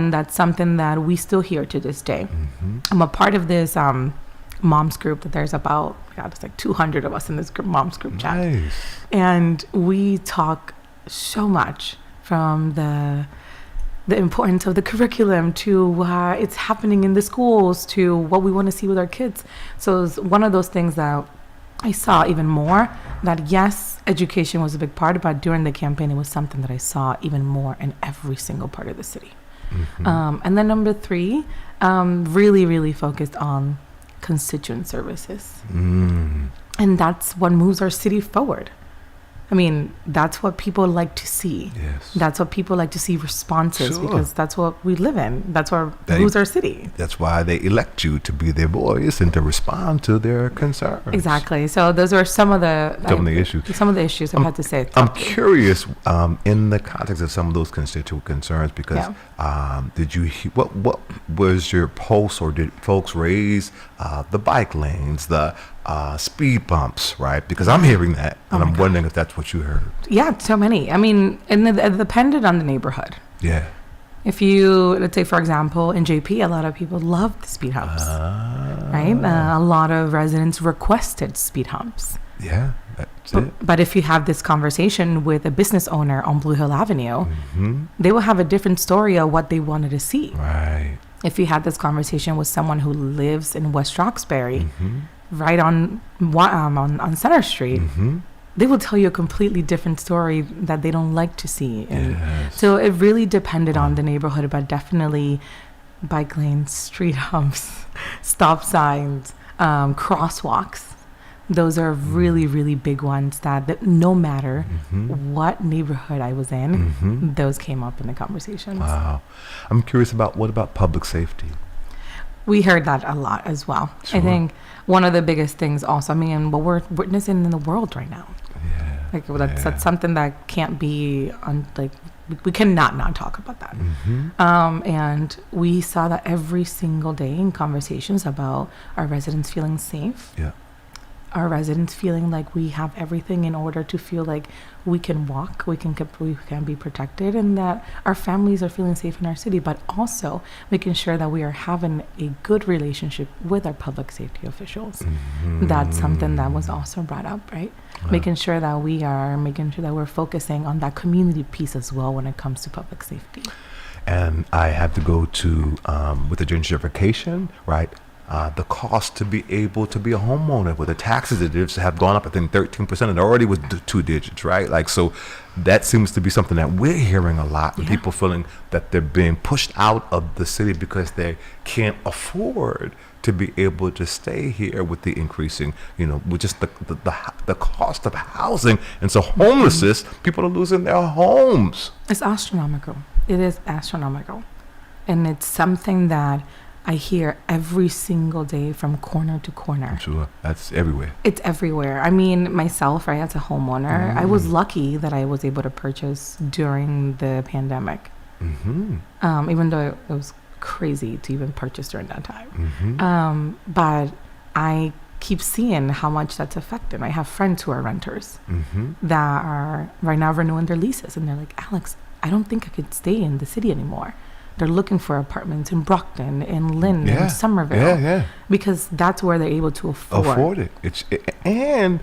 And that's something that we still hear to this day. I'm a part of this moms group that there's about, it's like 200 of us in this moms group chat. And we talk so much from the importance of the curriculum to it's happening in the schools to what we want to see with our kids. So it's one of those things that I saw even more, that yes, education was a big part, but during the campaign, it was something that I saw even more in every single part of the city. And then number 3, really, really focused on constituent services. And that's what moves our city forward. I mean, that's what people like to see. Yes. That's what people like to see responses, because that's what we live in. That's what moves our city. That's why they elect you, to be their voice and to respond to their concerns. Exactly. So those are some of the issues. Some of the issues I've had to say. I'm curious, in the context of some of those constituent concerns, because did you what was your pulse, or did folks raise the bike lanes, the speed bumps, right? Because I'm hearing that, and I'm wondering if that's what you heard. Yeah, so many. I mean, and it depended on the neighborhood. Yeah. If you, let's say, for example, in JP, a lot of people loved the speed humps, right? A lot of residents requested speed humps. Yeah, that's it. But if you have this conversation with a business owner on Blue Hill Avenue, they will have a different story of what they wanted to see. Right. If you had this conversation with someone who lives in West Roxbury, right on Center Street, they will tell you a completely different story that they don't like to see. And so it really depended on the neighborhood, but definitely bike lanes, street humps, stop signs, crosswalks. Those are really, really big ones that no matter what neighborhood I was in, those came up in the conversations. Wow. I'm curious what about public safety? We heard that a lot as well. Sure. I think one of the biggest things also, I mean, what we're witnessing in the world right now. That's something that can't be, we cannot not talk about that. And we saw that every single day in conversations about our residents feeling safe. Our residents feeling like we have everything in order to feel like we can walk, we can be protected, and that our families are feeling safe in our city, but also making sure that we are having a good relationship with our public safety officials. That's something that was also brought up, right? Making sure that we're focusing on that community piece as well when it comes to public safety. And I have to go to, with the gentrification, right? The cost to be able to be a homeowner, with the taxes that have gone up, I think 13%, and already was 2 digits, right? Like, so that seems to be something that we're hearing a lot. People feeling that they're being pushed out of the city because they can't afford to be able to stay here with the increasing, with just the cost of housing. And so homelessness, people are losing their homes. It's astronomical. It is astronomical. And it's something that I hear every single day from corner to corner. I'm sure. That's everywhere. It's everywhere. I mean, myself, right, as a homeowner, I was lucky that I was able to purchase during the pandemic. Even though it was crazy to even purchase during that time. But I keep seeing how much that's affected. I have friends who are renters that are right now renewing their leases, and they're like, Alex, I don't think I could stay in the city anymore. They're looking for apartments in Brockton, in Lynn, in Somerville, because that's where they're able to afford it. And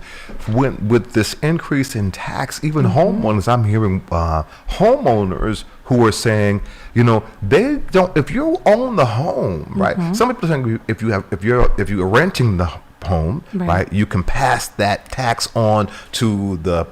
with this increase in tax, even homeowners, I'm hearing homeowners who are saying, they don't. If you own the home, right? Some people are saying if you're renting the home, right, you can pass that tax on to the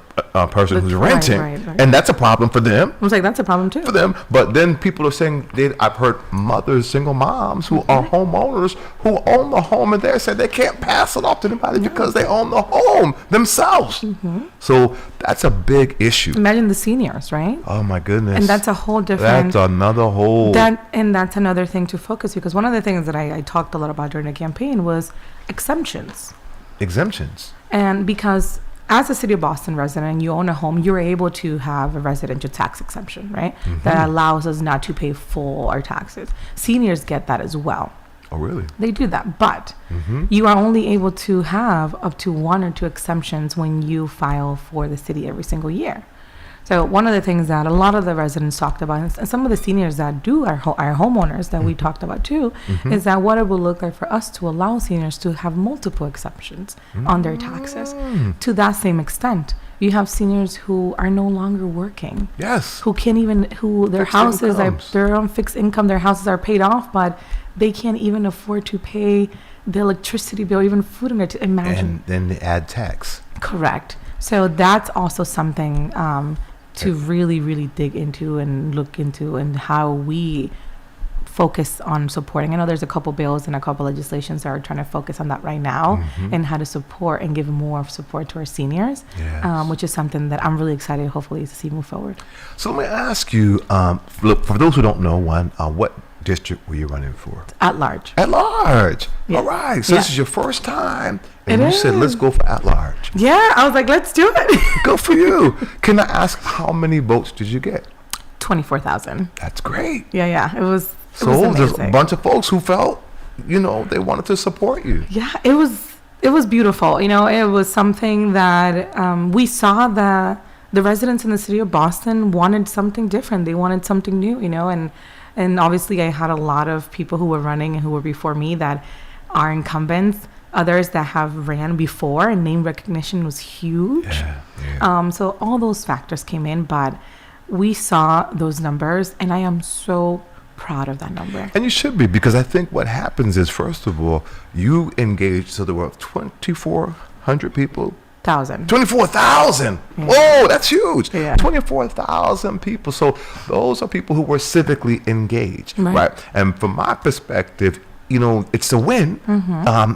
person who's renting, and that's a problem for them. I was like, that's a problem too for them. But then people are saying, I've heard mothers, single moms who are homeowners who own the home, and they said they can't pass it off to anybody because they own the home themselves. So that's a big issue. Imagine the seniors, right? Oh my goodness. And that's a whole different. That's another whole. That's another thing to focus, because one of the things that I talked a lot about during the campaign was exemptions. And because as a City of Boston resident, you own a home, you're able to have a residential tax exemption, right? That allows us not to pay full our taxes. Seniors get that as well. Oh, really? They do that, but you are only able to have up to 1 or 2 exemptions when you file for the city every single year. So one of the things that a lot of the residents talked about, and some of the seniors that do are homeowners that we talked about too, is that what it will look like for us to allow seniors to have multiple exceptions on their taxes. To that same extent, you have seniors who are no longer working. Yes. Who can't even, who their Fixed houses incomes. they're on fixed income, their houses are paid off, but they can't even afford to pay the electricity bill, even food in it. Imagine. And then they add tax. Correct. So that's also something to really, really dig into and look into, and how we focus on supporting. I know there's a couple bills and a couple legislations that are trying to focus on that right now, and how to support and give more support to our seniors, Yes. which is something that I'm really excited, hopefully, to see move forward. So let me ask you, look, for those who don't know, what district were you running for? At large. At large. Yeah. All right. So Yeah. this is your first time, and It you said, let's is. go for at large. Yeah, I was like, let's do it. Good for you. Can I ask, how many votes did you get? 24,000. That's great. Yeah. It was So there's a amazing. bunch of folks who felt, they wanted to support you. Yeah, it was beautiful. It was something that we saw that the residents in the city of Boston wanted something different. They wanted something new, and obviously I had a lot of people who were running and who were before me that are incumbents, others that have ran before, and name recognition was huge. Yeah. So all those factors came in, but we saw those numbers, and I am so proud of that number. And you should be, because I think what happens is, first of all, you engaged, so there were 2,400 people. 24,000. Yeah. Whoa, that's huge. Yeah. 24,000 people. So those are people who were civically engaged, right? And from my perspective, it's a win,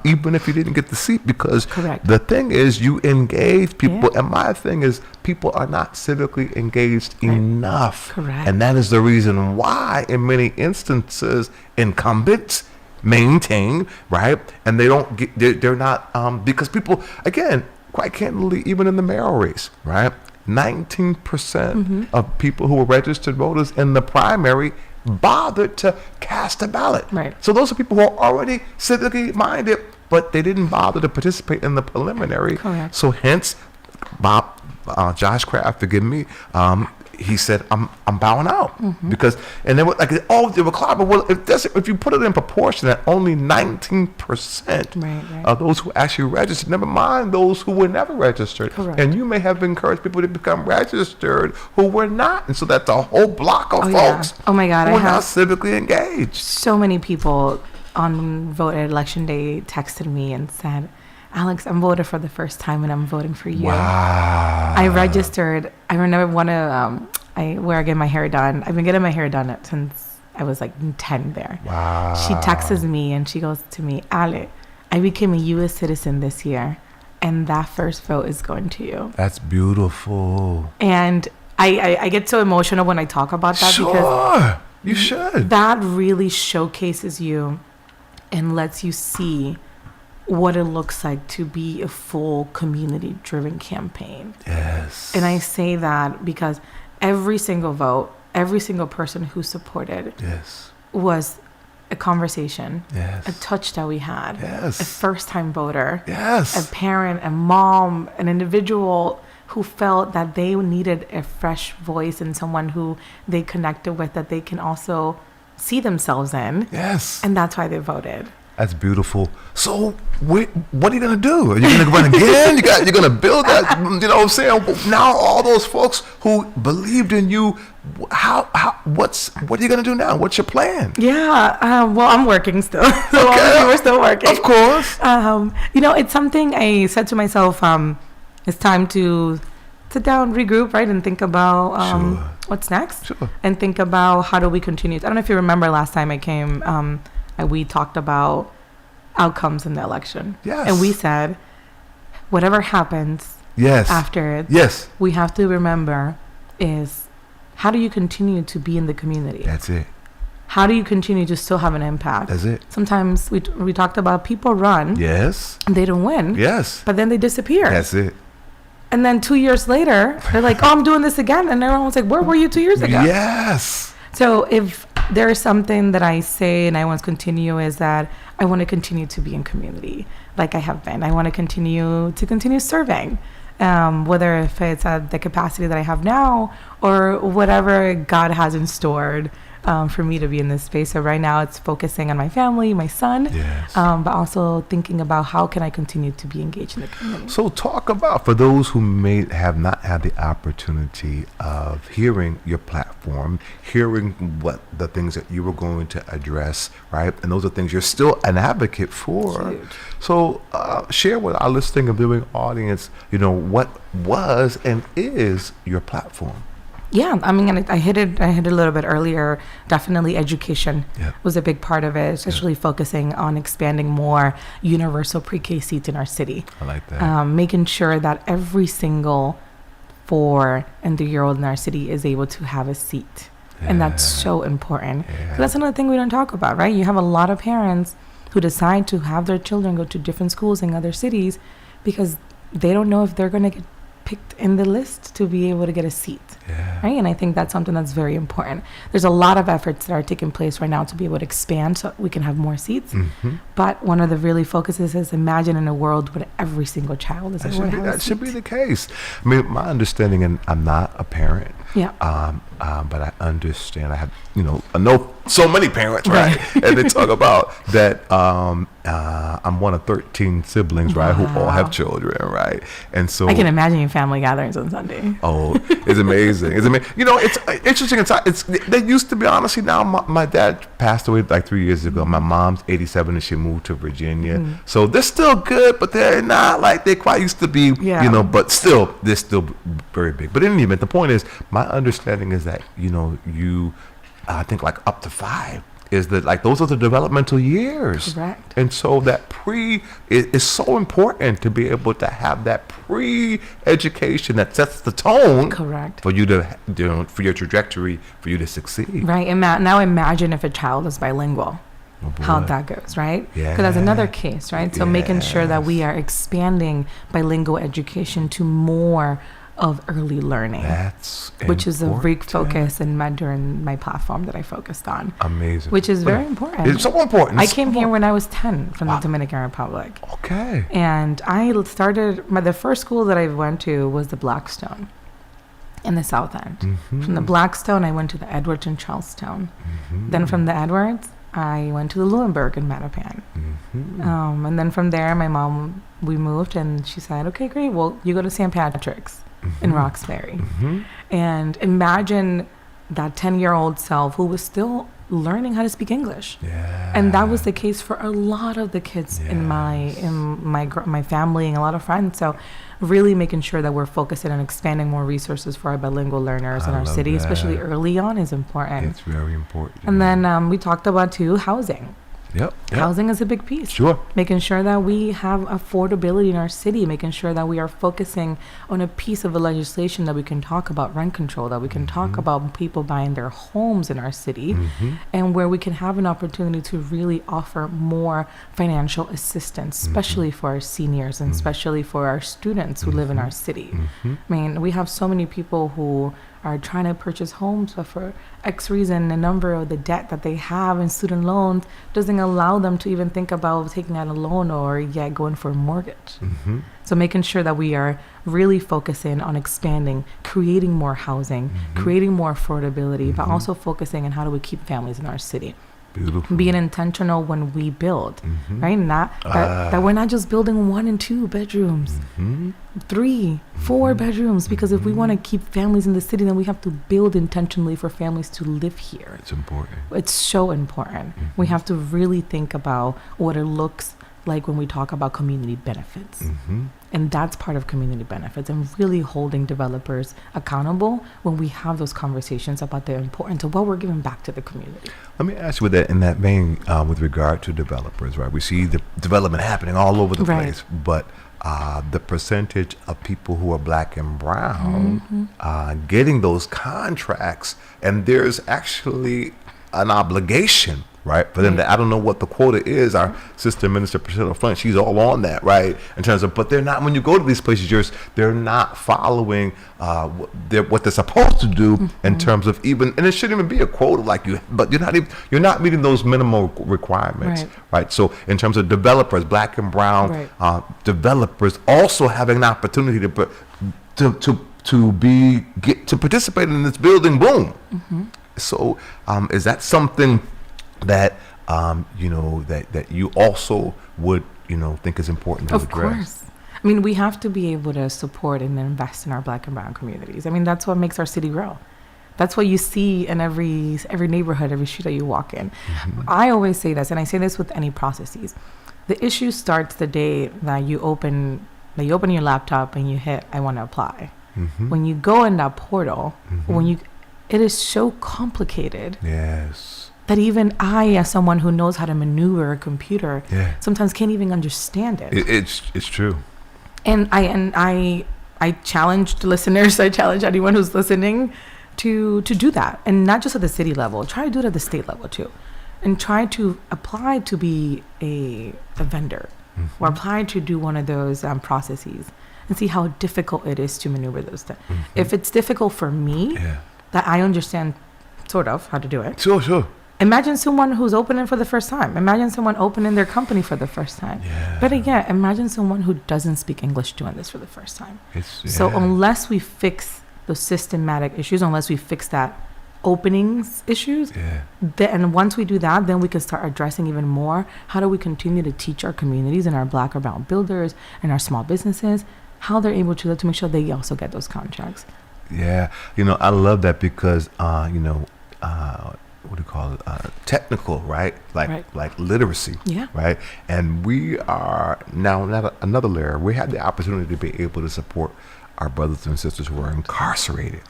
even if you didn't get the seat, because Correct. the thing is, you engage people, Yeah. and my thing is, people are not civically engaged enough. Correct. And that is the reason why, in many instances, incumbents maintain, right? And they don't get, they're not, because people, again, quite candidly, even in the mayoral race, right? 19% of people who were registered voters in the primary bothered to cast a ballot. Right. So those are people who are already civically minded, but they didn't bother to participate in the preliminary. Correct. So hence, Josh Kraft, forgive me, he said, I'm bowing out, because, and they were like, they were clever. Well, if you put it in proportion, that only 19% Right. of those who actually registered, never mind those who were never registered. Correct. And you may have encouraged people to become registered who were not, and so that's a whole block of folks. Oh my God, who I are not have civically engaged. so many people on election day texted me and said, Alex, I'm voted for the first time, and I'm voting for you. Wow. I registered. I remember where I get my hair done. I've been getting my hair done since I was like 10 there. Wow. She texts me and she goes to me, Ale, I became a U.S. citizen this year, and that first vote is going to you. That's beautiful. And I get so emotional when I talk about that, because Sure. You should. that really showcases you and lets you see what it looks like to be a full community-driven campaign. Yes. And I say that because every single vote, every single person who supported Yes. was a conversation, Yes. a touch that we had, Yes. a first-time voter, Yes. a parent, a mom, an individual who felt that they needed a fresh voice and someone who they connected with, that they can also see themselves in. Yes. And that's why they voted. That's beautiful. So, what are you gonna do? Are you gonna run again? You're gonna build that? You know what I'm saying? Now, all those folks who believed in you, what are you gonna do now? What's your plan? Yeah, well, I'm working still. So Okay. obviously we're still working. Of course. It's something I said to myself, it's time to sit down, regroup, right, and think about Sure. what's next. Sure. And think about how do we continue. I don't know if you remember last time I came, we talked about outcomes in the election. Yes. And we said, whatever happens Yes. after it, Yes. we have to remember is, how do you continue to be in the community? That's it. How do you continue to still have an impact? That's it. Sometimes we talked about people run Yes. and they don't win, Yes. but then they disappear. That's it. And then 2 years later, they're like, oh, I'm doing this again. And everyone's like, where were you 2 years ago? Yes. So if there is something that I say and I want to continue, is that I want to continue to be in community like I have been. I want to continue serving. whether if it's at the capacity that I have now or whatever God has in store for me to be in this space. So right now it's focusing on my family, my son, but also thinking about how can I continue to be engaged in the community. So talk about, for those who may have not had the opportunity of hearing your platform, hearing what the things that you were going to address, right? And those are things you're still an advocate for. Huge. So share with our listening and viewing audience, what was and is your platform? Yeah, I mean, I hit it a little bit earlier. Definitely education was a big part of it, especially focusing on expanding more universal pre-K seats in our city. I like that. Making sure that every single 4 and 3-year-old in our city is able to have a seat. And that's so important. So that's another thing we don't talk about, right? You have a lot of parents who decide to have their children go to different schools in other cities because they don't know if they're going to get picked in the list to be able to get a seat, right? And I think that's something that's very important. There's a lot of efforts that are taking place right now to be able to expand so we can have more seats. But one of the really focuses is imagine in a world where every single child is able to have a seat. That should be the case. I mean, my understanding, and I'm not a parent, but I understand. I know so many parents, right? And they talk about that. I'm one of 13 siblings, right, who all have children, right? And so I can imagine your family gatherings on Sunday. Oh, it's amazing. It's amazing. It's interesting. They used to be, honestly, now my dad passed away like 3 years ago. My mom's 87 and she moved to Virginia. So they're still good, but they're not like they quite used to be, but still, they're still very big. But in any event, the point is, my understanding is that, I think like up to 5 is that like those are the developmental years. Correct. And so that is so important to be able to have that pre-education that sets the tone. Correct. For you to, for your trajectory, for you to succeed. Right. And now imagine if a child is bilingual. How that goes, right? Yeah. Because that's another case, right? So making sure that we are expanding bilingual education to more of early learning. That's which is a big focus during my platform that I focused on. Amazing. Which is very important. It's so important. I came here when I was 10 from the Dominican Republic. Okay. And I started, the first school that I went to was the Blackstone in the South End. From the Blackstone, I went to the Edwards in Charlestown. Then from the Edwards, I went to the Lunenburg in Mattapan. And then from there, we moved and she said, okay, great. Well, you go to St. Patrick's in Roxbury. And imagine that 10-year-old self who was still learning how to speak English. And that was the case for a lot of the kids in my family and a lot of friends. So really making sure that we're focusing on expanding more resources for our bilingual learners in our city, especially early on, is important. It's very important. And then we talked about too, housing. Housing is a big piece. Sure. Making sure that we have affordability in our city, making sure that we are focusing on a piece of the legislation that we can talk about rent control, that we can talk about people buying their homes in our city, and where we can have an opportunity to really offer more financial assistance, especially for our seniors and especially for our students who live in our city. I mean, we have so many people who are trying to purchase homes, but for X reason, the number of the debt that they have in student loans doesn't allow them to even think about taking out a loan or yet going for a mortgage. So making sure that we are really focusing on expanding, creating more housing, creating more affordability, but also focusing on how do we keep families in our city. Beautiful. Being intentional when we build, right? Not that we're not just building 1 and 2 bedrooms, 3, 4 bedrooms, because if we want to keep families in the city, then we have to build intentionally for families to live here. It's important. It's so important. We have to really think about what it looks like when we talk about community benefits. And that's part of community benefits, and really holding developers accountable when we have those conversations about the importance of what we're giving back to the community. Let me ask you in that vein, with regard to developers, right? We see the development happening all over the place, but the percentage of people who are black and brown getting those contracts, and there's actually an obligation, right? For them to, I don't know what the quota is. Our sister minister Priscilla Flint, she's all on that, right? In terms of, but they're not, when you go to these places, they're not following what they're supposed to do in terms of even, and it shouldn't even be a quota like you, but you're not meeting those minimal requirements, right? So in terms of developers, black and brown developers also having an opportunity to participate in this building boom. So is that something that that you also would think is important to address? Of course. I mean, we have to be able to support and invest in our black and brown communities. I mean, that's what makes our city grow. That's what you see in every neighborhood, every street that you walk in. I always say this, and I say this with any processes. The issue starts the day that you open your laptop and you hit, I want to apply. When you go in that portal, it is so complicated. Yes. That even I, as someone who knows how to maneuver a computer, sometimes can't even understand it. It's true. And I challenge the listeners. I challenge anyone who's listening to do that, and not just at the city level. Try to do it at the state level too, and try to apply to be a vendor, or apply to do one of those processes, and see how difficult it is to maneuver those things. If it's difficult for me, that I understand sort of how to do it. Sure. Imagine someone who's opening for the first time. Imagine someone opening their company for the first time. But again, imagine someone who doesn't speak English doing this for the first time. So unless we fix those systematic issues, unless we fix that openings issues, and once we do that, then we can start addressing even more. How do we continue to teach our communities and our black or brown builders and our small businesses how they're able to make sure they also get those contracts? Yeah, I love that because what do you call it? Technical, right? Like literacy, right? And we are now another layer. We have the opportunity to be able to support our brothers and sisters who are incarcerated.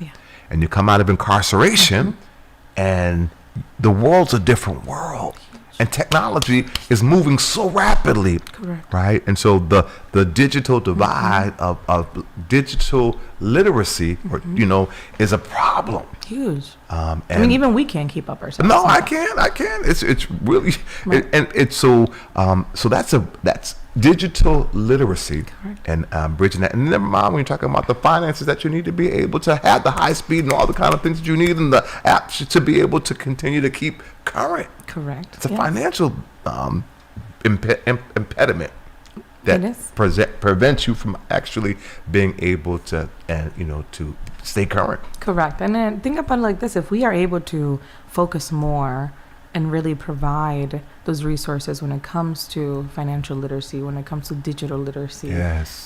And you come out of incarceration, and the world's a different world. And technology is moving so rapidly, right? And so the digital divide of digital literacy, is a problem. Huge. I mean, even we can't keep up ourselves. No, I can't. It's really, and it's so that's digital literacy and bridging that. And never mind when you're talking about the finances that you need to be able to have the high speed and all the kind of things that you need in the apps to be able to continue to keep current. Correct. It's a financial impediment that prevents you from actually being able to, to stay current. Correct. And then think about it like this: if we are able to focus more and really provide those resources when it comes to financial literacy, when it comes to digital literacy,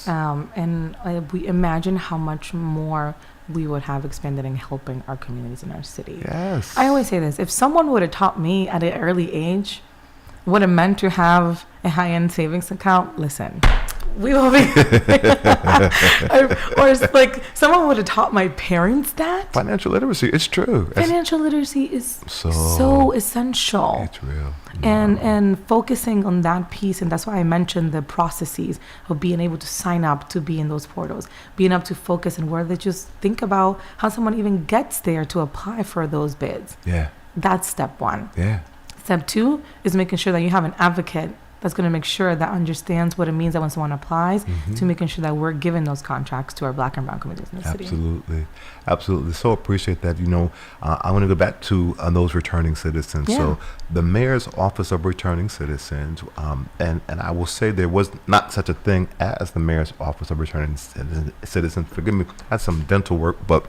and we imagine how much more we would have expanded in helping our communities in our city. I always say this: if someone would have taught me at an early age what it meant to have a high-end savings account, listen, we will be or it's like someone would have taught my parents that. Financial literacy, it's true. Financial literacy is so essential. It's real. And focusing on that piece, and that's why I mentioned the processes of being able to sign up to be in those portals, being able to focus and where they just think about how someone even gets there to apply for those bids. That's step one. Step two is making sure that you have an advocate that's going to make sure that understands what it means that when someone applies, to making sure that we're giving those contracts to our black and brown communities in the city. Absolutely. So appreciate that. I want to go back to those returning citizens. So the Mayor's Office of Returning Citizens, and I will say there was not such a thing as the Mayor's Office of Returning Citizens. Forgive me, I had some dental work, but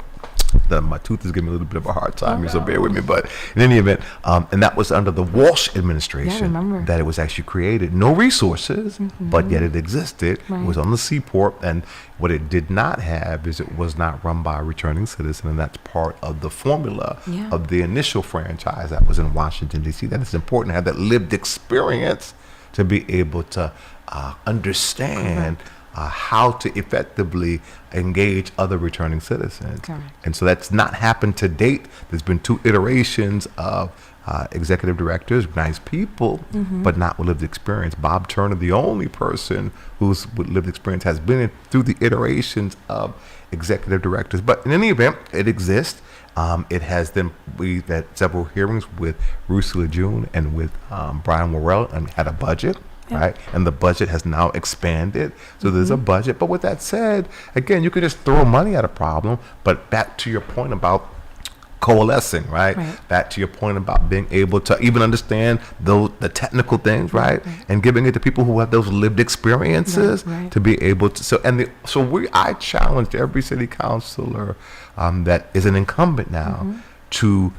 my tooth is giving me a little bit of a hard time, so bear with me. But in any event, and that was under the Walsh administration that it was actually created. No resources, but yet it existed. It was on the seaport, and what it did not have is it was not run by a returning citizen, and that's part of the formula of the initial franchise that was in Washington, D.C. That it's important to have that lived experience to be able to understand how to effectively engage other returning citizens. And so that's not happened to date. There's been 2 iterations of executive directors, nice people, but not with lived experience. Bob Turner, the only person who's with lived experience, has been through the iterations of executive directors. But in any event, it exists. It has then, we've had several hearings with Russell June and with Brian Worrell, and had a budget. Yeah. Right, and the budget has now expanded, so there's a budget. But with that said, again, you could just throw money at a problem. But back to your point about coalescing, right? Back to your point about being able to even understand the technical things, right? And giving it to people who have those lived experiences to be able to. I challenged every city councilor that is an incumbent now to.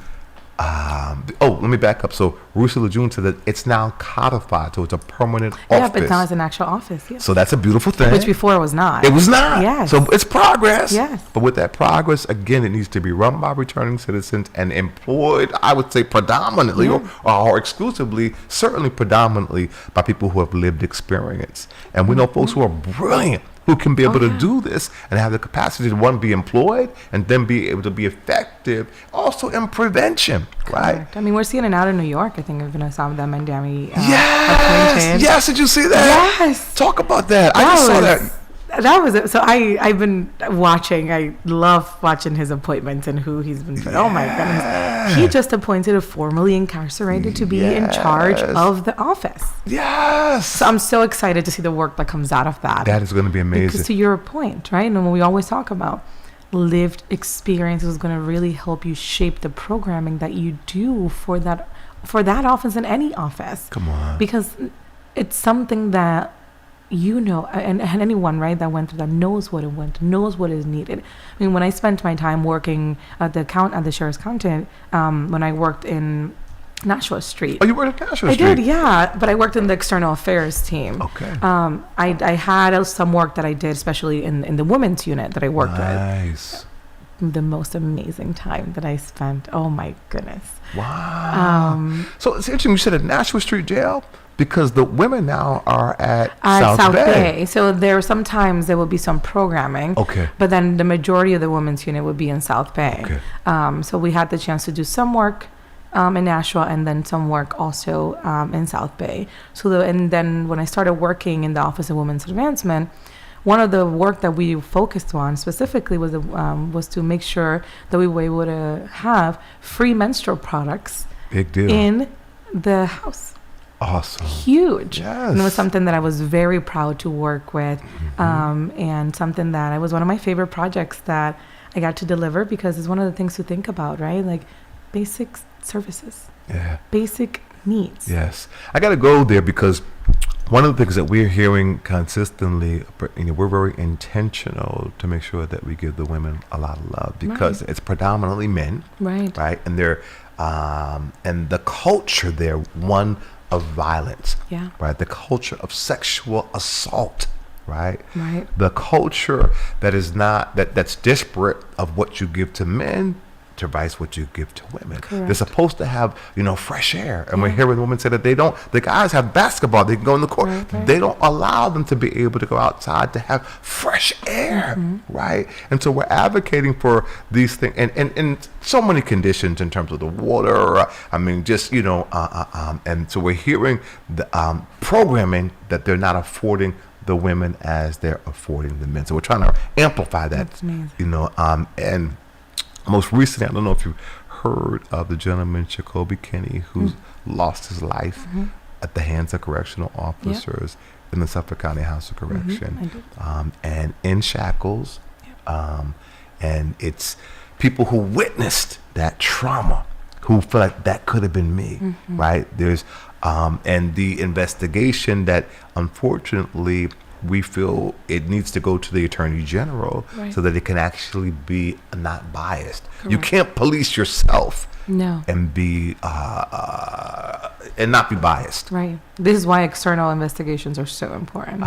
Let me back up. So Russell June said that it's now codified, so it's a permanent office. Yeah, but now it's an actual office. Yeah. So that's a beautiful thing. Which before it was not. It was not. Yes. So it's progress. Yes. But with that progress, again, it needs to be run by returning citizens and employed, I would say predominantly or exclusively, certainly predominantly by people who have lived experience. And we know folks who are brilliant, who can be able to do this and have the capacity to, one, be employed and then be able to be effective also in prevention, right? Correct. I mean, we're seeing it out in New York. I think even some of them in Miami. Yes, did you see that? Yes. Talk about that. I just saw that. That was it. So I've been watching. I love watching his appointments and who he's been. Oh my goodness! He just appointed a formerly incarcerated to be in charge of the office. Yes. So I'm so excited to see the work that comes out of that. That is going to be amazing. Because to your point, right? And when we always talk about lived experience is going to really help you shape the programming that you do for that office and any office. Come on. Because it's something that. And anyone, right, that went through that knows what is needed. I mean, when I spent my time working at the sheriff's county, when I worked in Nashua Street. Oh, you worked at Nashua Street? I did, yeah. But I worked in the external affairs team. Okay. I had some work that I did, especially in the women's unit that I worked with. Nice. The most amazing time that I spent. Oh, my goodness. Wow. So it's interesting you said at Nashua Street Jail, because the women now are at South Bay. So sometimes there will be some programming. Okay. But then the majority of the women's unit would be in South Bay. Okay. So we had the chance to do some work in Nashua and then some work also in South Bay. And then when I started working in the Office of Women's Advancement, one of the work that we focused on specifically was to make sure that we were able to have free menstrual products. Big deal. In the house. Awesome. Huge. Yes. And it was something that I was very proud to work with, and something that was one of my favorite projects that I got to deliver, because it's one of the things to think about, right? Like basic services. Yeah. Basic needs. Yes. I got to go there because one of the things that we're hearing consistently, we're very intentional to make sure that we give the women a lot of love, because it's predominantly men. Right. Right. And they're, and the culture there, one of violence, right? The culture of sexual assault, right? The culture that is not that's disparate of what you give to men to vice what you give to women. Correct. They're supposed to have, fresh air. And we're hearing women say that the guys have basketball, they can go in the court. Right. They don't allow them to be able to go outside to have fresh air, right? And so we're advocating for these things and so many conditions in terms of the water. And so we're hearing the programming that they're not affording the women as they're affording the men. So we're trying to amplify that. That's amazing. And most recently, I don't know if you've heard of the gentleman, Jacoby Kinney, who's lost his life at the hands of correctional officers in the Suffolk County House of Correction, and in shackles. And it's people who witnessed that trauma who feel like that could have been me, right? There's, and the investigation that unfortunately we feel it needs to go to the Attorney General so that it can actually be not biased. Correct. You can't police yourself and be and not be biased. Right. This is why external investigations are so important.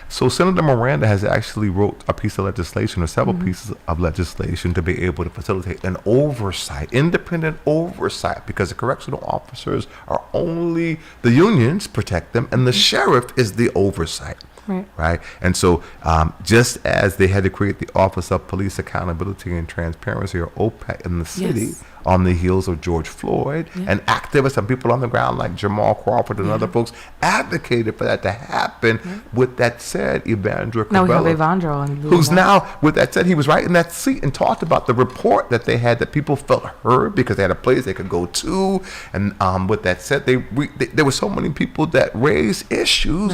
So Senator Miranda has actually wrote a piece of legislation or several pieces of legislation to be able to facilitate an oversight, independent oversight, because the correctional officers are only, the unions protect them, and the sheriff is the oversight. Right. And so just as they had to create the Office of Police Accountability and Transparency, or OPAC, in the city, on the heels of George Floyd, and activists and people on the ground like Jamal Crawford and other folks advocated for that to happen. With that said, Evandro Cabello, who's now, with that said, he was right in that seat and talked about the report that they had, that people felt heard because they had a place they could go to. And with that said, there were so many people that raised issues.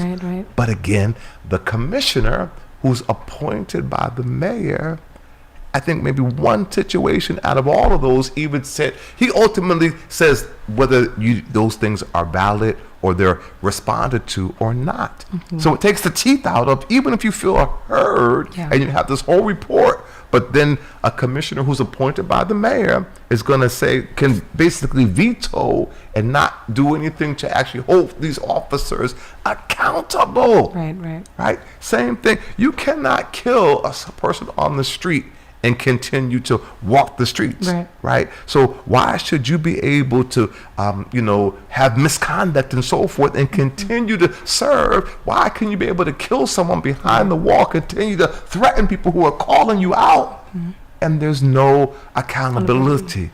But again, the commissioner, who's appointed by the mayor, I think maybe one situation out of all of those even said, he ultimately says whether those things are valid or they're responded to or not. So it takes the teeth out of, even if you feel heard and you have this whole report, but then a commissioner who's appointed by the mayor is going to say, can basically veto and not do anything to actually hold these officers accountable. Right? Same thing. You cannot kill a person on the street and continue to walk the streets, right? So why should you be able to, have misconduct and so forth and continue to serve? Why can you be able to kill someone behind the wall, continue to threaten people who are calling you out, and there's no accountability?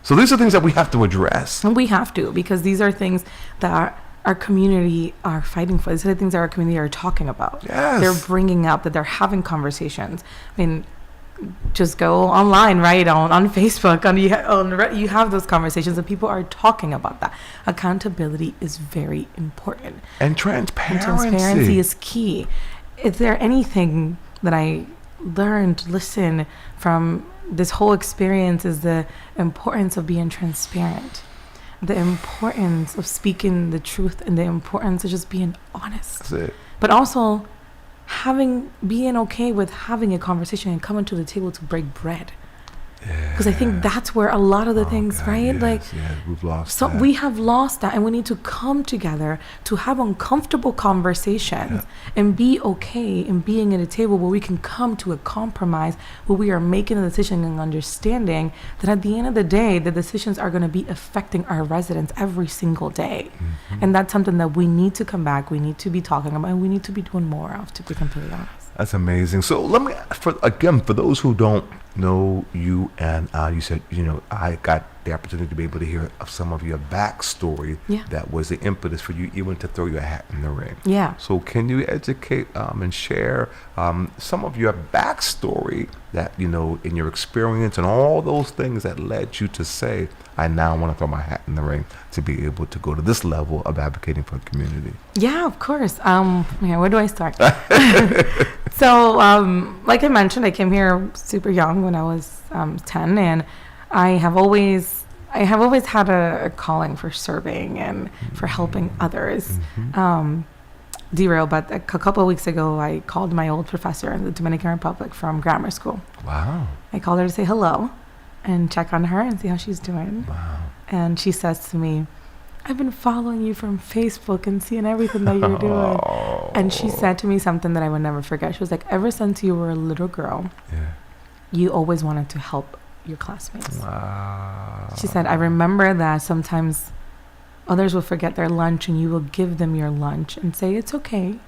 So these are things that we have to address. And we have to, because these are things that our community are fighting for. These are the things that our community are talking about. They're bringing up, that they're having conversations. I mean, just go online, right, on Facebook, you have those conversations and people are talking about that. Accountability is very important. And transparency is key. Is there anything that I learned, listen, from this whole experience, is the importance of being transparent, the importance of speaking the truth, and the importance of just being honest. That's it. But also being okay with having a conversation and coming to the table to break bread. Because I think that's where a lot of the things, right? We've lost that. We have lost that, and we need to come together to have uncomfortable conversations and be okay in being at a table where we can come to a compromise, where we are making a decision and understanding that at the end of the day, the decisions are going to be affecting our residents every single day. And that's something that we need to come back, we need to be talking about, and we need to be doing more of, to be completely honest. That's amazing. So let me, for those who don't know you, and you said, I got the opportunity to be able to hear of some of your backstory that was the impetus for you even to throw your hat in the ring. So can you educate and share some of your backstory that, in your experience and all those things that led you to say, I now want to throw my hat in the ring to be able to go to this level of advocating for the community? Yeah, of course. Where do I start? So, like I mentioned, I came here super young when I was 10, and I have always had a calling for serving and for helping others. Derail, but a couple of weeks ago, I called my old professor in the Dominican Republic from grammar school. Wow. I called her to say hello and check on her and see how she's doing. Wow. And she says to me, I've been following you from Facebook and seeing everything that you're doing. And she said to me something that I would never forget. She was like, ever since you were a little girl, you always wanted to help your classmates. Wow. She said, I remember that sometimes others will forget their lunch and you will give them your lunch and say, it's okay.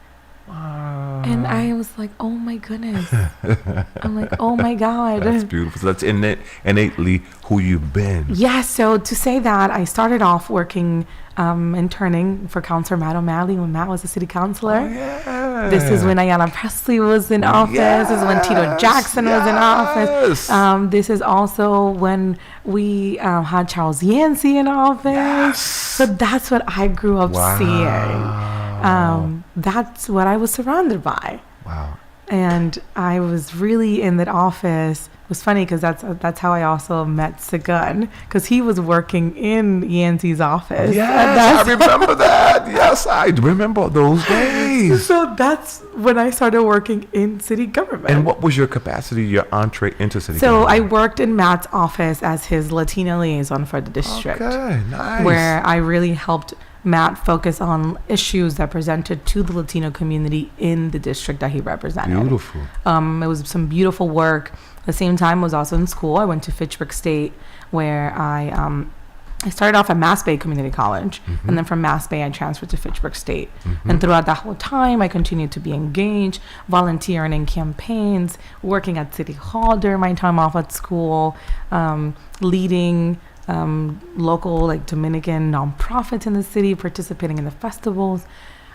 Wow. And I was like, oh my goodness. I'm like, oh my God. That's beautiful. So that's innately who you've been. Yeah, so to say that, I started off working, interning for Councilor Matt O'Malley when Matt was a city councilor. Oh, yeah. This is when Ayanna Presley was in office. This is when Tito Jackson was in office. This is also when we had Charles Yancey in office. So that's what I grew up seeing. That's what I was surrounded by. Wow. And I was really in that office. It was funny because that's how I also met Sagun, because he was working in Yancey's office. Yes, I remember that. Yes, I remember those days. So that's when I started working in city government. And what was your capacity, your entree into city government? So I worked in Matt's office as his Latino liaison for the district. Okay, nice. Where I really helped Matt focus on issues that presented to the Latino community in the district that he represented. Beautiful. It was some beautiful work. At the same time, I was also in school. I went to Fitchburg State, where I I started off at Mass Bay Community College, and then from Mass Bay, I transferred to Fitchburg State. And throughout that whole time, I continued to be engaged, volunteering in campaigns, working at City Hall during my time off at school, leading local like Dominican nonprofits in the city, participating in the festivals.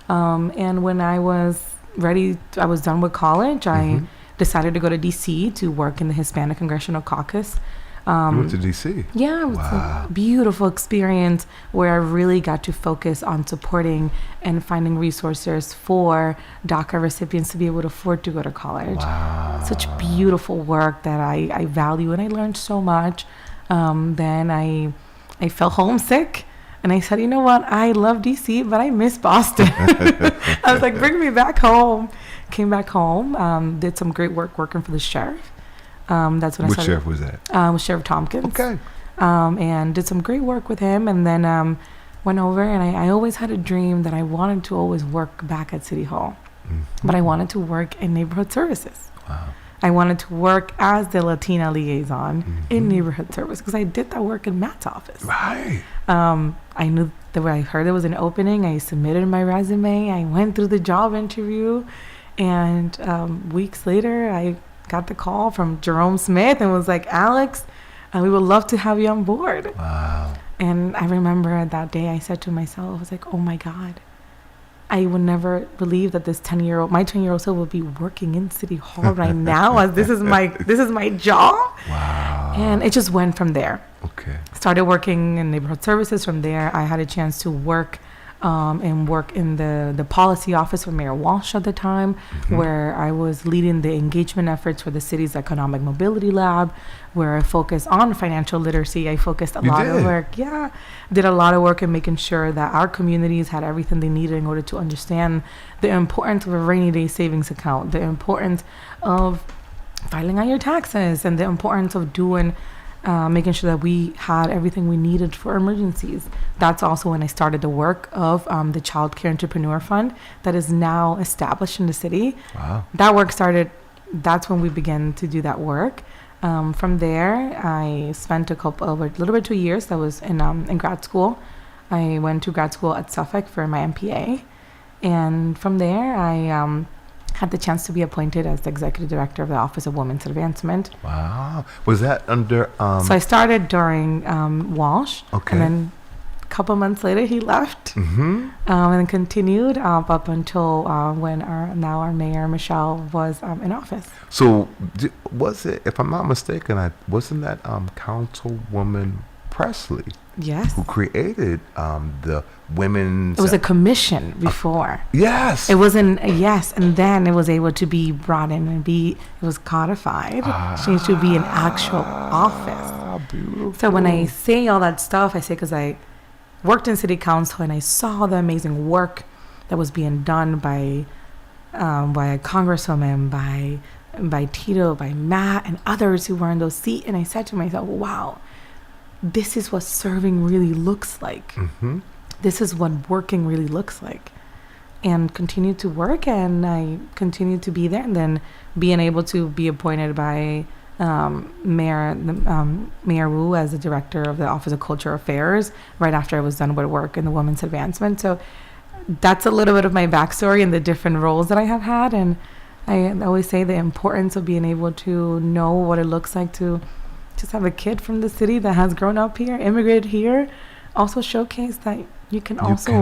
And when I was ready, I was done with college, I decided to go to DC to work in the Hispanic Congressional Caucus. You went to DC? Yeah, it was a beautiful experience where I really got to focus on supporting and finding resources for DACA recipients to be able to afford to go to college. Wow. Such beautiful work that I value, and I learned so much. Then I felt homesick, and I said, you know what, I love DC, but I miss Boston. I was like, bring me back home. Came back home, did some great work working for the sheriff. That's when I started. Which sheriff was that? Was Sheriff Tompkins. Okay. And did some great work with him, and then went over, and I always had a dream that I wanted to always work back at City Hall, but I wanted to work in neighborhood services. Wow. I wanted to work as the Latina liaison in neighborhood service because I did that work in Matt's office. Right. I knew that when I heard there was an opening, I submitted my resume. I went through the job interview, and weeks later, I got the call from Jerome Smith and was like, Alex, we would love to have you on board. Wow. And I remember that day I said to myself, I was like, oh my God, I would never believe that this 10-year-old, my 10-year-old self would be working in City Hall right now as this is my job. Wow. And it just went from there. Okay. Started working in neighborhood services. From there, I had a chance to work in the policy office with Mayor Walsh at the time, where I was leading the engagement efforts for the city's economic mobility lab, where I focused on financial literacy. I focused a lot of work. Yeah, did a lot of work in making sure that our communities had everything they needed in order to understand the importance of a rainy day savings account, the importance of filing out your taxes, and the importance of doing making sure that we had everything we needed for emergencies. That's also when I started the work of the Child Care Entrepreneur Fund that is now established in the city. Wow. That work started, that's when we began to do that work. From there, I spent a little bit 2 years. That was in grad school. I went to grad school at Suffolk for my MPA. And from there, I had the chance to be appointed as the executive director of the Office of Women's Advancement. Wow. Was that under... So I started during Walsh. Okay. And then a couple months later, he left. And then continued up until when our mayor, Michelle, was in office. So was it, if I'm not mistaken, wasn't that Councilwoman Presley? Yes. Who created the women's... It was a commission before. Yes. It wasn't, yes. And then it was able to be brought in and it was codified, changed to be an actual office. Beautiful. So when I say all that stuff, I say because I worked in city council and I saw the amazing work that was being done by a congresswoman, by Tito, by Matt, and others who were in those seats. And I said to myself, wow, this is what serving really looks like. This is what working really looks like. And continued to work, and I continued to be there, and then being able to be appointed by Mayor Wu as the director of the Office of Cultural Affairs right after I was done with work in the Women's Advancement. So that's a little bit of my backstory and the different roles that I have had. And I always say the importance of being able to know what it looks like to just have a kid from the city that has grown up here, immigrated here, also showcase that you can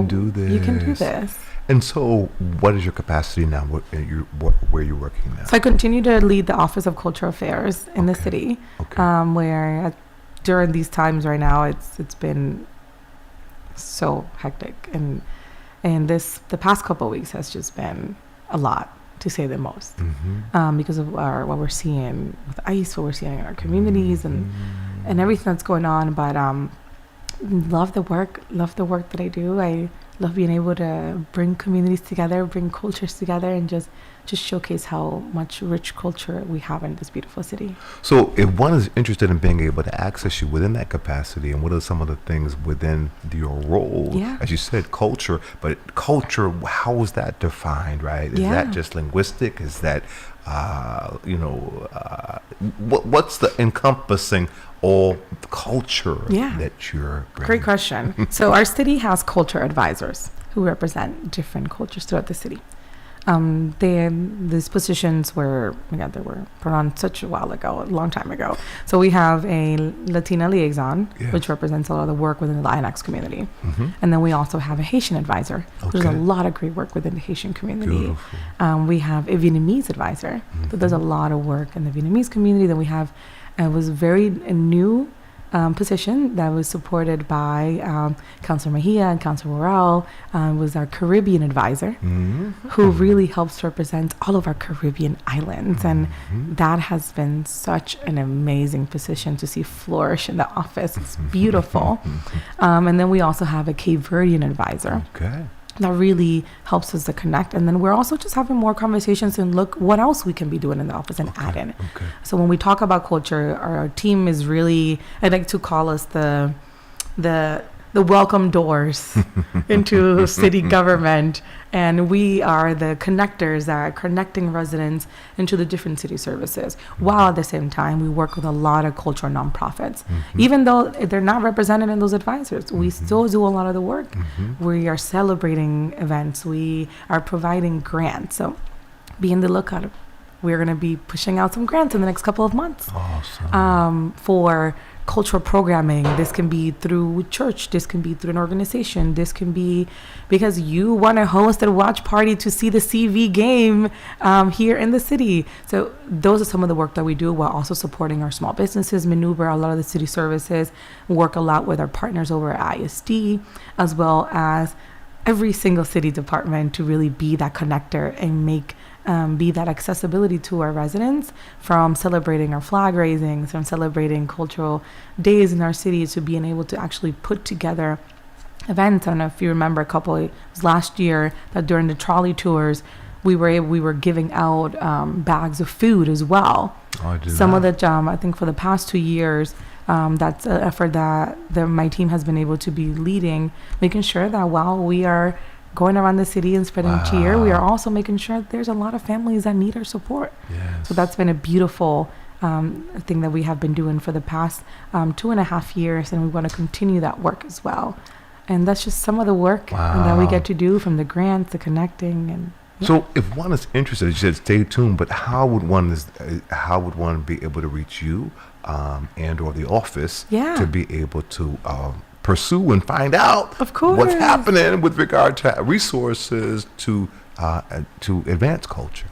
do this. And so what is your capacity now? Where you're working now? So I continue to lead the Office of Cultural Affairs in the city, where during these times right now, it's been so hectic. And the past couple of weeks has just been a lot, to say the most, because of what we're seeing with ICE, what we're seeing in our communities, and everything that's going on. But love the work that I do. I love being able to bring communities together, bring cultures together, and just just showcase how much rich culture we have in this beautiful city. So if one is interested in being able to access you within that capacity, and what are some of the things within your role? Yeah. As you said, culture, but culture, how is that defined, right? Is that just linguistic? Is that, what's the encompassing all culture that you're bringing? Great question. So our city has culture advisors who represent different cultures throughout the city. These positions were, they were put on such a while ago, a long time ago. So we have a Latina liaison, which represents a lot of the work within the Latinx community. And then we also have a Haitian advisor. There's a lot of great work within the Haitian community. We have a Vietnamese advisor. So there's a lot of work in the Vietnamese community. Then we have, it was a new position that was supported by Councilor Mejia and Councilor Morale, was our Caribbean advisor, who really helps represent all of our Caribbean islands. And that has been such an amazing position to see flourish in the office. It's beautiful. And then we also have a Cape Verdean advisor. That really helps us to connect. And then we're also just having more conversations and look what else we can be doing in the office and add in. So when we talk about culture, our team is really, I like to call us the welcome doors into city government. And we are the connectors that are connecting residents into the different city services. While at the same time, we work with a lot of cultural nonprofits. Even though they're not represented in those advisors, we still do a lot of the work. We are celebrating events. We are providing grants. So be in the lookout. We're going to be pushing out some grants in the next couple of months. For cultural programming. This can be through church. This can be through an organization. This can be because you want to host a watch party to see the CV game here in the city. So those are some of the work that we do while also supporting our small businesses, maneuver a lot of the city services, work a lot with our partners over at ISD, as well as every single city department to really be that connector and make be that accessibility to our residents, from celebrating our flag raisings, from celebrating cultural days in our city, to being able to actually put together events. I don't know if you remember it was last year that during the trolley tours, we were giving out bags of food as well. Some of the I think for the past 2 years, that's an effort that my team has been able to be leading, making sure that while we are going around the city and spreading cheer, we are also making sure that there's a lot of families that need our support. So that's been a beautiful thing that we have been doing for the past 2.5 years, and we want to continue that work as well. And that's just some of the work that we get to do, from the grants, the connecting, and So if one is interested, you said stay tuned, but how would one be able to reach you and or the office to be able to pursue and find out what's happening with regard to resources to advance culture?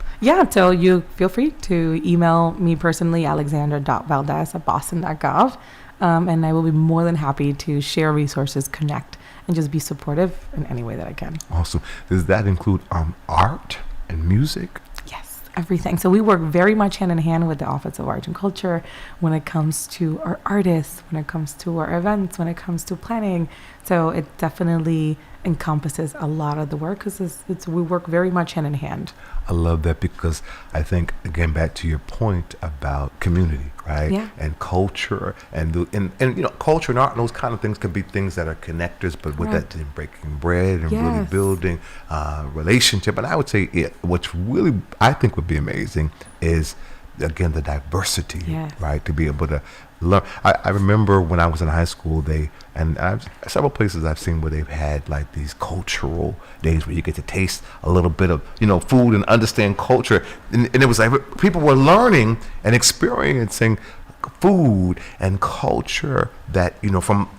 So you feel free to email me personally, alexander.valdez@boston.gov, and I will be more than happy to share resources, connect, and just be supportive in any way that I can. Awesome. Does that include art and music? Yes, everything. So we work very much hand in hand with the Office of Art and Culture when it comes to our artists, when it comes to our events, when it comes to planning. So it definitely encompasses a lot of the work, because we work very much hand in hand. I love that, because I think, again, back to your point about community, right? And culture, and culture and art and those kind of things can be things that are connectors, but with that breaking bread and really building relationship. And I would say what's really, I think, would be amazing is, again, the diversity, right? To be able to learn. I remember when I was in high school, several places I've seen where they've had like these cultural days where you get to taste a little bit of food and understand culture, and it was like people were learning and experiencing food and culture that from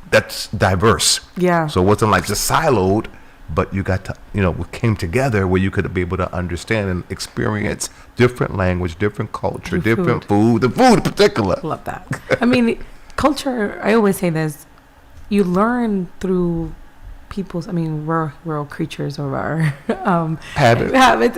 that's diverse. So it wasn't like just siloed, but you got to we came together where you could be able to understand and experience different language, different culture, different food, the food in particular. Love that. I mean, culture, I always say this, you learn through people's, we're all creatures of our habits.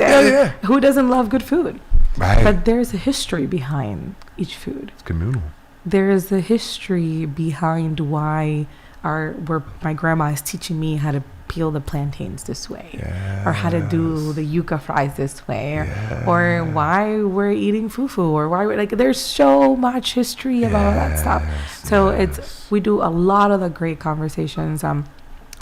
Who doesn't love good food? Right. But there's a history behind each food. It's communal. There's a history behind why where my grandma is teaching me how to peel the plantains this way, or how to do the yuca fries this way, or why we're eating fufu, or why we're like, there's so much history about that stuff. So we do a lot of the great conversations.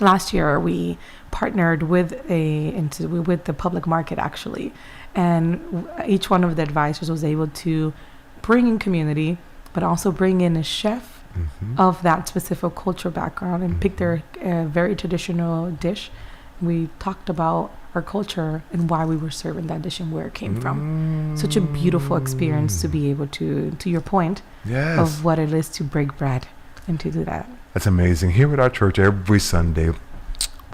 Last year we partnered with the public market actually, and each one of the advisors was able to bring in community, but also bring in a chef of that specific culture background and pick their very traditional dish. We talked about our culture and why we were serving that dish and where it came from. Such a beautiful experience to be able to your point of what it is to break bread and to do that. That's amazing. Here at our church, every Sunday,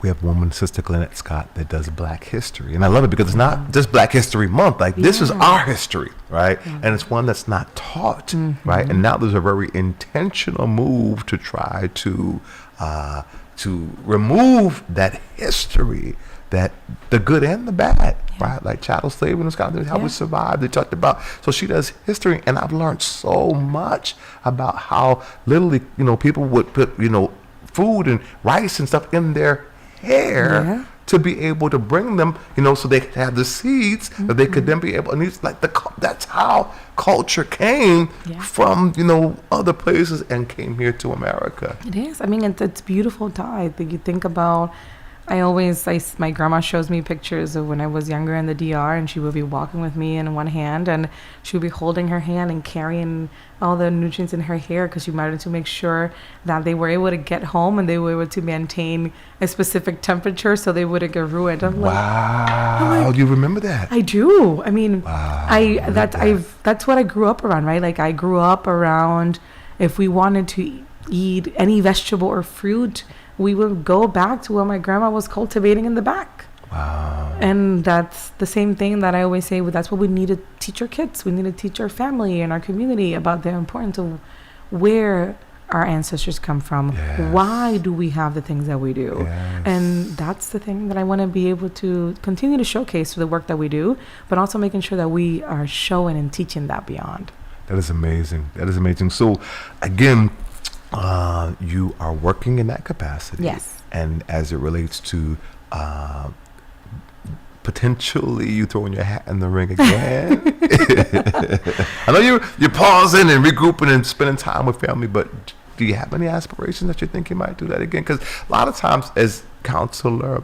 we have a woman, Sister Lynette Scott, that does Black history. And I love it because it's not just Black History Month. Like, this is our history, right? And it's one that's not taught, right? And now there's a very intentional move to try to remove that history, that the good and the bad, right? Like chattel slavery in Scotland, how we survived. They talked about, so she does history, and I've learned so much about how literally, people would put, food and rice and stuff in their hair to be able to bring them, so they could have the seeds that they could then be able, and it's like that's how culture came from, other places and came here to America. It is. I mean, it's beautiful dye. You think about, my grandma shows me pictures of when I was younger in the DR, and she would be walking with me in one hand, and she would be holding her hand and carrying all the nutrients in her hair because she wanted to make sure that they were able to get home and they were able to maintain a specific temperature so they wouldn't get ruined. Wow, you remember that? I do. I mean, that's what I grew up around, right? Like, I grew up around, if we wanted to eat any vegetable or fruit, we would go back to what my grandma was cultivating in the back. Wow. And that's the same thing that I always say, that's what we need to teach our kids. We need to teach our family and our community about the importance of where our ancestors come from. Why do we have the things that we do? And that's the thing that I want to be able to continue to showcase through the work that we do, but also making sure that we are showing and teaching that beyond. That is amazing. That is amazing. So again, you are working in that capacity. Yes. And as it relates to potentially you throwing your hat in the ring again. I know you're pausing and regrouping and spending time with family, but do you have any aspirations that you think you might do that again? Because a lot of times, as Counselor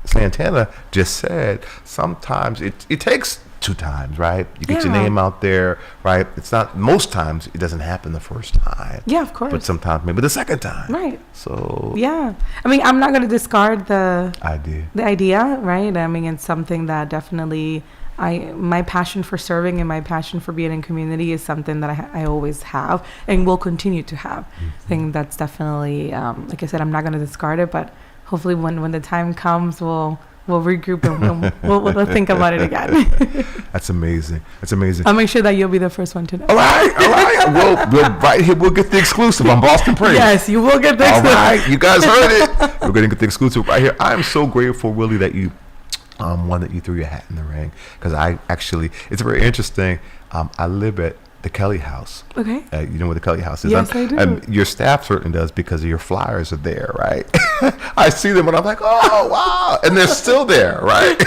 Santana just said, sometimes it takes 2 times, right? You get your name out there, right? It's not, most times it doesn't happen the first time. Yeah, of course. But sometimes maybe the second time. Right. So. Yeah. I mean, I'm not going to discard the idea, right? I mean, it's something that definitely, my passion for serving and my passion for being in community is something that I always have and will continue to have. I think that's definitely, like I said, I'm not going to discard it, but hopefully when the time comes, we'll regroup and we'll think about it again. That's amazing. That's amazing. I'll make sure that you'll be the first one to know. All right. We'll right here. We'll get the exclusive on Boston Praise. Yes, you will get the exclusive. All right, you guys heard it. We're going to get the exclusive right here. I am so grateful, really, that you that you threw your hat in the ring, because it's very interesting. I live at the Kelly House. Okay. You know where the Kelly House is? Yes, I do. And your staff certainly does, because your flyers are there, right? I see them and I'm like, oh, wow. And they're still there, right?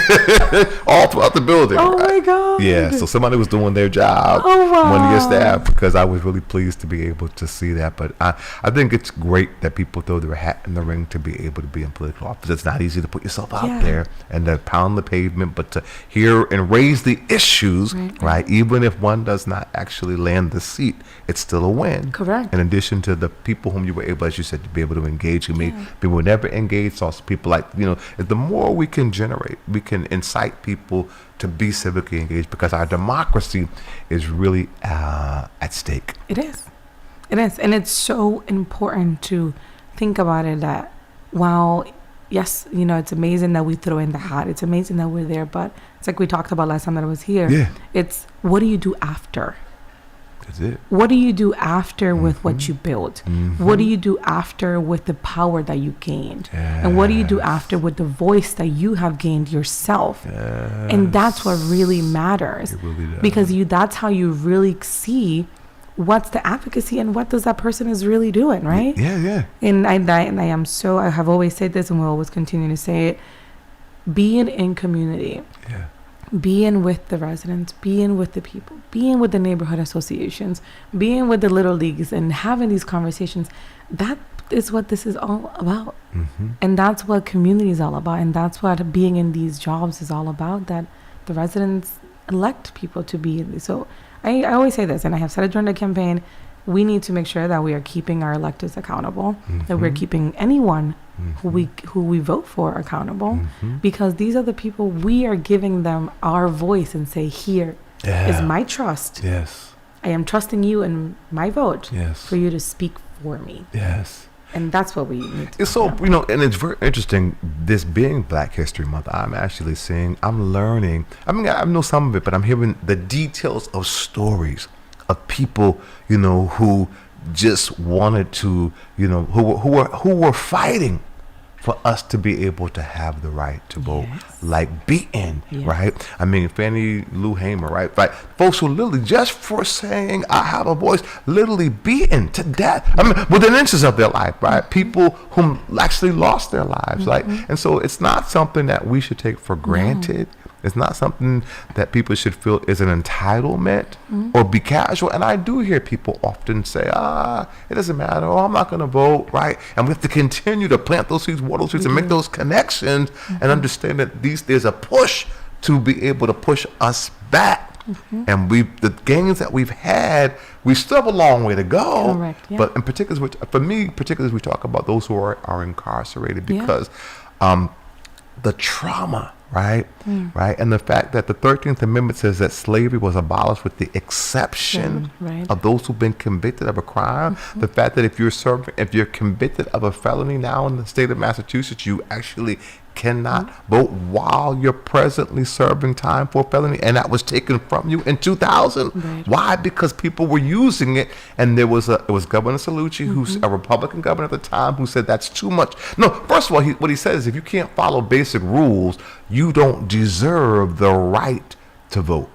All throughout the building. Oh, right? my God. Yeah, so somebody was doing their job. Oh, wow. One of your staff, because I was really pleased to be able to see that. But I think it's great that people throw their hat in the ring to be able to be in political office. It's not easy to put yourself out there and to pound the pavement, but to hear and raise the issues, right? Even if one does not actually land the seat, it's still a win. Correct. In addition to the people whom you were able, as you said, to be able to engage, people were never engaged. Also, people like, the more we can generate, we can incite people to be civically engaged, because our democracy is really at stake. It is. And it's so important to think about it that while, yes, it's amazing that we throw in the hat. It's amazing that we're there. But it's like we talked about last time that I was here. Yeah. It's what do you do after? That's it. What do you do after with what you built? What do you do after with the power that you gained? And what do you do after with the voice that you have gained yourself? And that's what really matters. It really does. Because that's how you really see what's the advocacy and what does that person is really doing, right? Yeah. And I have always said this and will always continue to say it. Being in community, being with the residents, being with the people, being with the neighborhood associations, being with the little leagues and having these conversations, that is what this is all about. And that's what community is all about. And that's what being in these jobs is all about, that the residents elect people to be in. So I always say this, and I have said it during the campaign, we need to make sure that we are keeping our electeds accountable, that we're keeping anyone who we vote for accountable, because these are the people, we are giving them our voice and say, here is my trust. Yes. I am trusting you and my vote for you to speak for me. Yes. And that's what we need to It's so, and it's very interesting, this being Black History Month, I'm actually seeing, I'm learning, I mean, I know some of it, but I'm hearing the details of stories of people, who just wanted to, who were fighting for us to be able to have the right to vote, like beaten, right? I mean, Fannie Lou Hamer, right? Folks who literally, just for saying I have a voice, literally beaten to death. I mean, within inches of their life, right? People who actually lost their lives, and so it's not something that we should take for granted. It's not something that people should feel is an entitlement or be casual. And I do hear people often say, it doesn't matter. Oh, I'm not going to vote, right? And we have to continue to plant those seeds, water those seeds, and make those connections and understand that there's a push to be able to push us back. And the gains that we've had, we still have a long way to go. Correct, yeah. But in particular, for me, particularly, we talk about those who are incarcerated because the trauma, right? And the fact that the 13th Amendment says that slavery was abolished with the exception of those who've been convicted of a crime. The fact that if you're convicted of a felony now in the state of Massachusetts, you actually cannot vote while you're presently serving time for a felony, and that was taken from you in 2000. Why? Because people were using it, and it was Governor Cellucci, who's a Republican governor at the time, who said that's too much. No, first of all, what he said is if you can't follow basic rules, you don't deserve the right to vote.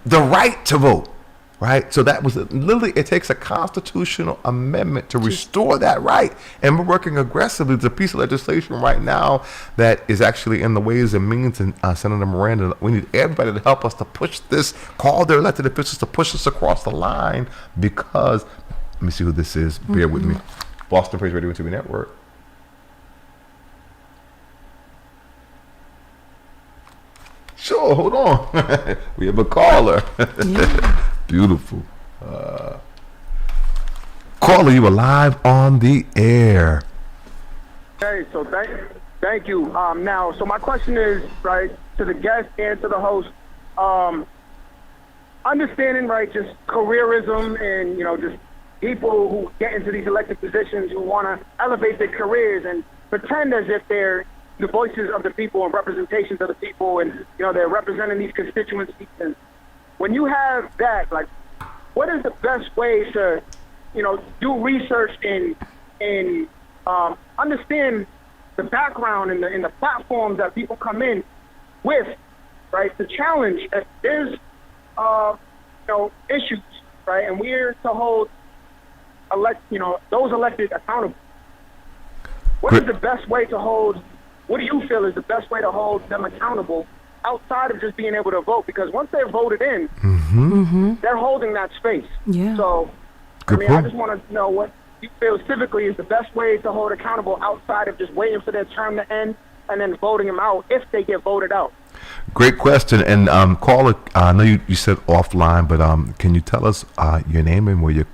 The right to vote. Right? So that was literally, it takes a constitutional amendment to restore that right. And we're working aggressively. There's a piece of legislation right now that is actually in the Ways and Means, and Senator Miranda, we need everybody to help us to push this, call their elected officials to push us across the line, because, let me see who this is. Bear with me. Boston Praise Radio and TV Network. Sure, hold on. We have a caller. Beautiful. Caller, you are live on the air. Hey, so thank you. Now, so my question is, right, to the guest and to the host, understanding, right, just careerism and, just people who get into these elected positions who want to elevate their careers and pretend as if they're the voices of the people and representations of the people, and, they're representing these constituencies. And when you have that, like, what is the best way to, do research and understand the background and the platforms that people come in with, right? The challenge if there's, issues, right? And we're to hold those elected accountable. What is the best way to hold? What do you feel is the best way to hold them accountable outside of just being able to vote? Because once they're voted in, they're holding that space. Yeah. So, I just want to know what you feel civically is the best way to hold accountable outside of just waiting for their term to end and then voting them out if they get voted out. Great question. And caller, I know you said offline, but can you tell us your name and where you're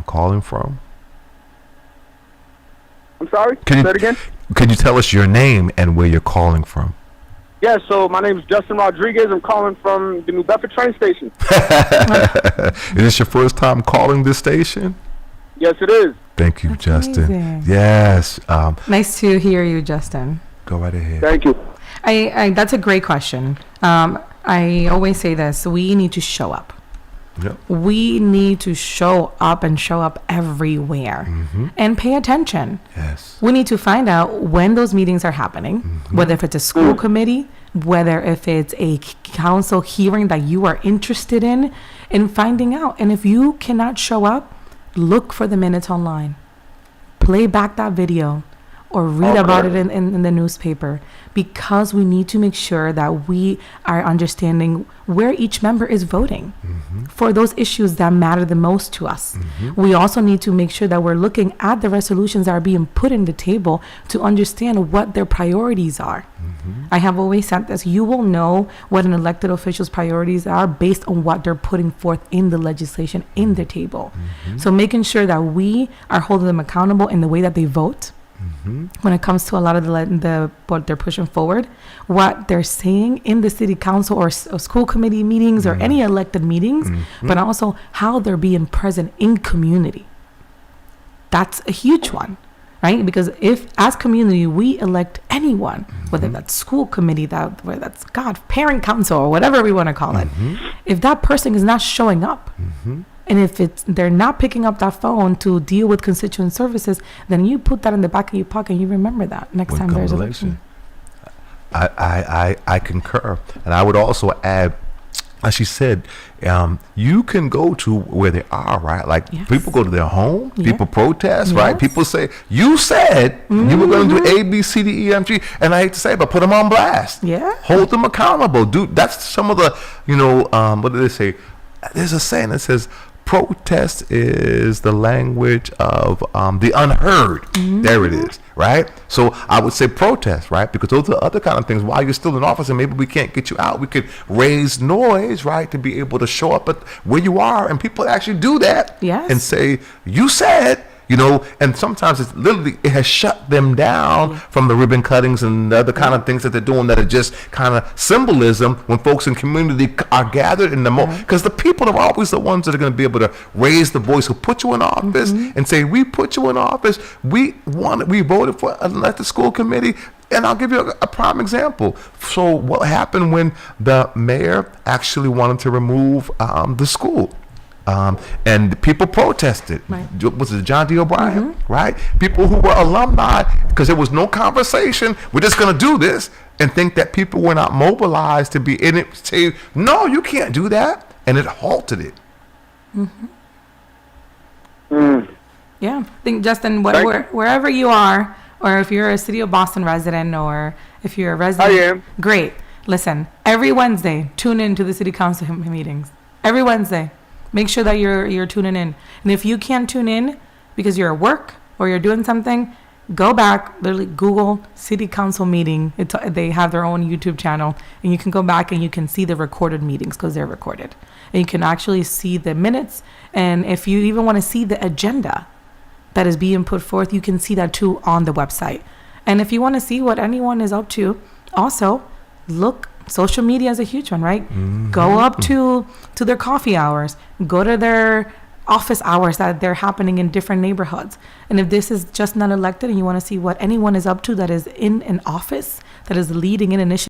calling from? I'm sorry? Say that again? Can you tell us your name and where you're calling from? Yeah, so my name is Justin Rodriguez. I'm calling from the New Bedford train station. Is this your first time calling this station? Yes, it is. Thank you, That's Justin. Amazing. Yes. Nice to hear you, Justin. Go right ahead. Thank you. That's a great question. I always say this: we need to show up. Yep. We need to show up and show up everywhere and pay attention. Yes. We need to find out when those meetings are happening, whether if it's a school committee, whether if it's a council hearing that you are interested in, and finding out. And if you cannot show up, look for the minutes online. Play back that video or read about it in the newspaper, because we need to make sure that we are understanding where each member is voting for those issues that matter the most to us. We also need to make sure that we're looking at the resolutions that are being put in the table to understand what their priorities are. I have always said this: you will know what an elected official's priorities are based on what they're putting forth in the legislation in the table. So making sure that we are holding them accountable in the way that they vote. When it comes to a lot of the what they're pushing forward, what they're saying in the city council or school committee meetings or any elected meetings, but also how they're being present in community. That's a huge one, right? Because if as community we elect anyone, whether that's school committee, whether that's parent council or whatever we want to call it, if that person is not showing up, and if they're not picking up that phone to deal with constituent services, then you put that in the back of your pocket and you remember that next time there's an election. I concur. And I would also add, as she said, you can go to where they are, right? Like people go to their home, people protest, right? People say, you said you were going to do A, B, C, D, E, F, G. And I hate to say it, but put them on blast. Hold them accountable. That's some of the, what do they say? There's a saying that says, protest is the language of the unheard. There it is, right? So I would say protest, right? Because those are other kind of things. While you're still in office and maybe we can't get you out, we could raise noise, right? To be able to show up at where you are, and people actually do that and say, you said, and sometimes it's literally, it has shut them down from the ribbon cuttings and the other kind of things that they're doing that are just kind of symbolism when folks in community are gathered in the moment. Because the people are always the ones that are going to be able to raise the voice who put you in office and say, we put you in office. We voted for an elected school committee. And I'll give you a prime example. So what happened when the mayor actually wanted to remove the school? And people protested. Was it John D. O'Brien? Right? People who were alumni, because there was no conversation. We're just going to do this, and think that people were not mobilized to be in it. Say, no, you can't do that, and it halted it. Yeah, I think, Justin, wherever you are, or if you're a City of Boston resident, or if you're a resident, I am. Great. Listen, every Wednesday, tune in to the City Council meetings. Every Wednesday. Make sure that you're tuning in. And if you can't tune in because you're at work or you're doing something, go back, literally Google City Council meeting. They have their own YouTube channel, and you can go back and you can see the recorded meetings because they're recorded. And you can actually see the minutes. And if you even want to see the agenda that is being put forth, you can see that too on the website. And if you want to see what anyone is up to, also look. Social media is a huge one, right? Go up to their coffee hours, go to their office hours that they're happening in different neighborhoods. And if this is just not elected and you want to see what anyone is up to that is in an office, that is leading an initiative